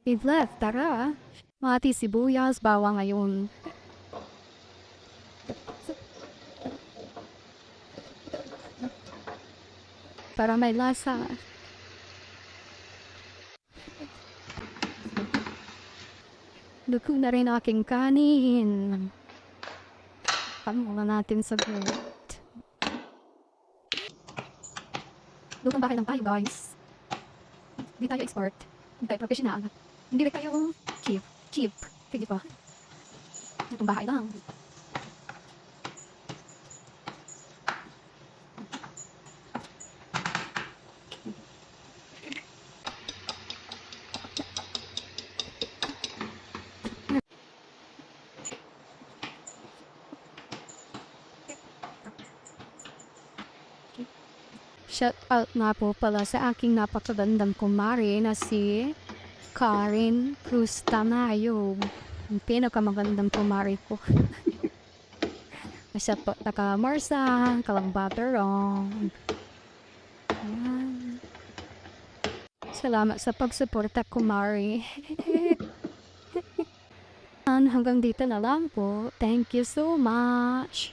We've left, tara. Mati sibuyas, bawang ngayon. Para may lasa. Luto na rin aking kanin. Pamula natin sa gulot. Lutong bahay lang tayo, guys. Hindi tayo expert. Hindi tayo professional. Hindi rin tayo cheap. Cheap. Sige pa. Lutong bahay lang. Shout out nga po pala sa aking napakagandang kumari na si Karen Cruz Tamayo. Ang pinakamagandang kumari ko. Shout out taka Marsa, Kalambaterong. Ayan. Salamat sa pagsuporta kumari. Hanggang dito na lang po. Thank you so much.